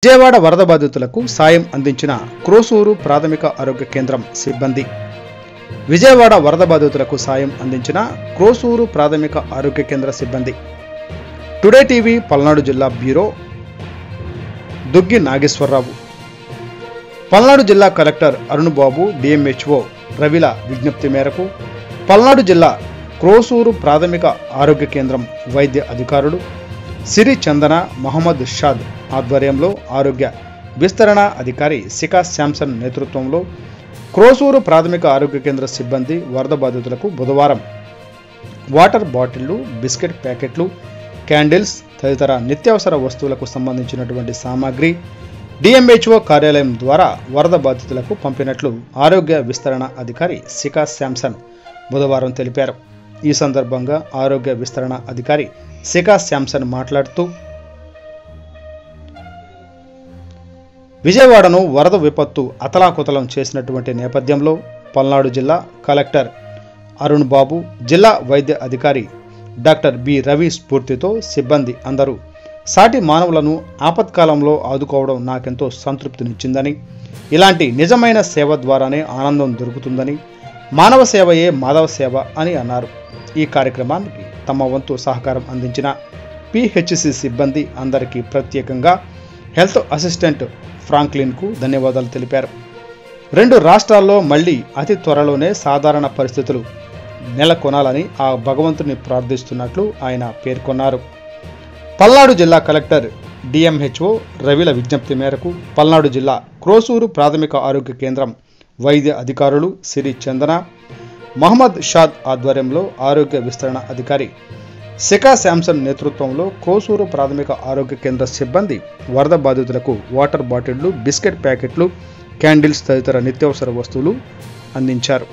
విజయవాడ వరద బాధితులకు సాయం అందించిన క్రోసూరు ప్రాథమిక ఆరోగ్య కేంద్రం సిబ్బంది. విజయవాడ వరద బాధితులకు సాయం అందించిన క్రోసూరు ప్రాథమిక ఆరోగ్య కేంద్ర సిబ్బంది. టుడే టీవీ పల్నాడు జిల్లా బ్యూరో దుగ్గి నాగేశ్వరరావు. పల్నాడు జిల్లా కలెక్టర్ అరుణ్ బాబు డిఎంహెచ్ఓ రవిల విజ్ఞప్తి మేరకు పల్నాడు జిల్లా క్రోసూరు ప్రాథమిక ఆరోగ్య కేంద్రం వైద్య అధికారులు సిరి చందన మహమ్మద్ షాద్ ఆధ్వర్యంలో ఆరోగ్య విస్తరణ అధికారి శిఖా శాంసన్ నేతృత్వంలో క్రోసూరు ప్రాథమిక ఆరోగ్య కేంద్ర సిబ్బంది వరద బాధితులకు బుధవారం వాటర్ బాటిళ్లు, బిస్కెట్ ప్యాకెట్లు, క్యాండిల్స్ తదితర నిత్యావసర వస్తువులకు సంబంధించినటువంటి సామాగ్రి డిఎంహెచ్ఓ కార్యాలయం ద్వారా వరద బాధితులకు పంపినట్లు ఆరోగ్య విస్తరణ అధికారి శిఖా శాంసన్ బుధవారం తెలిపారు. ఈ సందర్భంగా ఆరోగ్య విస్తరణ అధికారి శిఖా శాంసన్ మాట్లాడుతూ విజయవాడను వరద విపత్తు అతలాకుతలం చేసినటువంటి నేపథ్యంలో పల్నాడు జిల్లా కలెక్టర్ అరుణ్ బాబు, జిల్లా వైద్య అధికారి డాక్టర్ బి రవి స్ఫూర్తితో సిబ్బంది అందరూ సాటి మానవులను ఆపత్కాలంలో ఆదుకోవడం నాకెంతో సంతృప్తినిచ్చిందని, ఇలాంటి నిజమైన సేవ ద్వారానే ఆనందం దొరుకుతుందని, మానవ సేవయే మాధవ సేవ అని అన్నారు. ఈ కార్యక్రమానికి తమ వంతు సహకారం అందించిన పిహెచ్సి సిబ్బంది అందరికీ ప్రత్యేకంగా హెల్త్ అసిస్టెంట్ ఫ్రాంక్లిన్కు ధన్యవాదాలు తెలిపారు. 2 రాష్ట్రాల్లో మళ్లీ అతి త్వరలోనే సాధారణ పరిస్థితులు నెలకొనాలని ఆ భగవంతుని ప్రార్థిస్తున్నట్లు ఆయన పేర్కొన్నారు. పల్నాడు జిల్లా కలెక్టర్ డిఎంహెచ్ఓ రవిల విజ్ఞప్తి మేరకు పల్నాడు జిల్లా క్రోసూరు ప్రాథమిక ఆరోగ్య కేంద్రం వైద్య అధికారులు సిరి చందన మహమ్మద్ షాద్ ఆధ్వర్యంలో ఆరోగ్య విస్తరణ అధికారి శిఖా శాంసన్ నేతృత్వంలో క్రోసూరు ప్రాథమిక ఆరోగ్య కేంద్ర సిబ్బంది వరద బాధితులకు వాటర్ బాటిళ్లు, బిస్కెట్ ప్యాకెట్లు, క్యాండిల్స్ తదితర నిత్యావసర వస్తువులు అందించారు.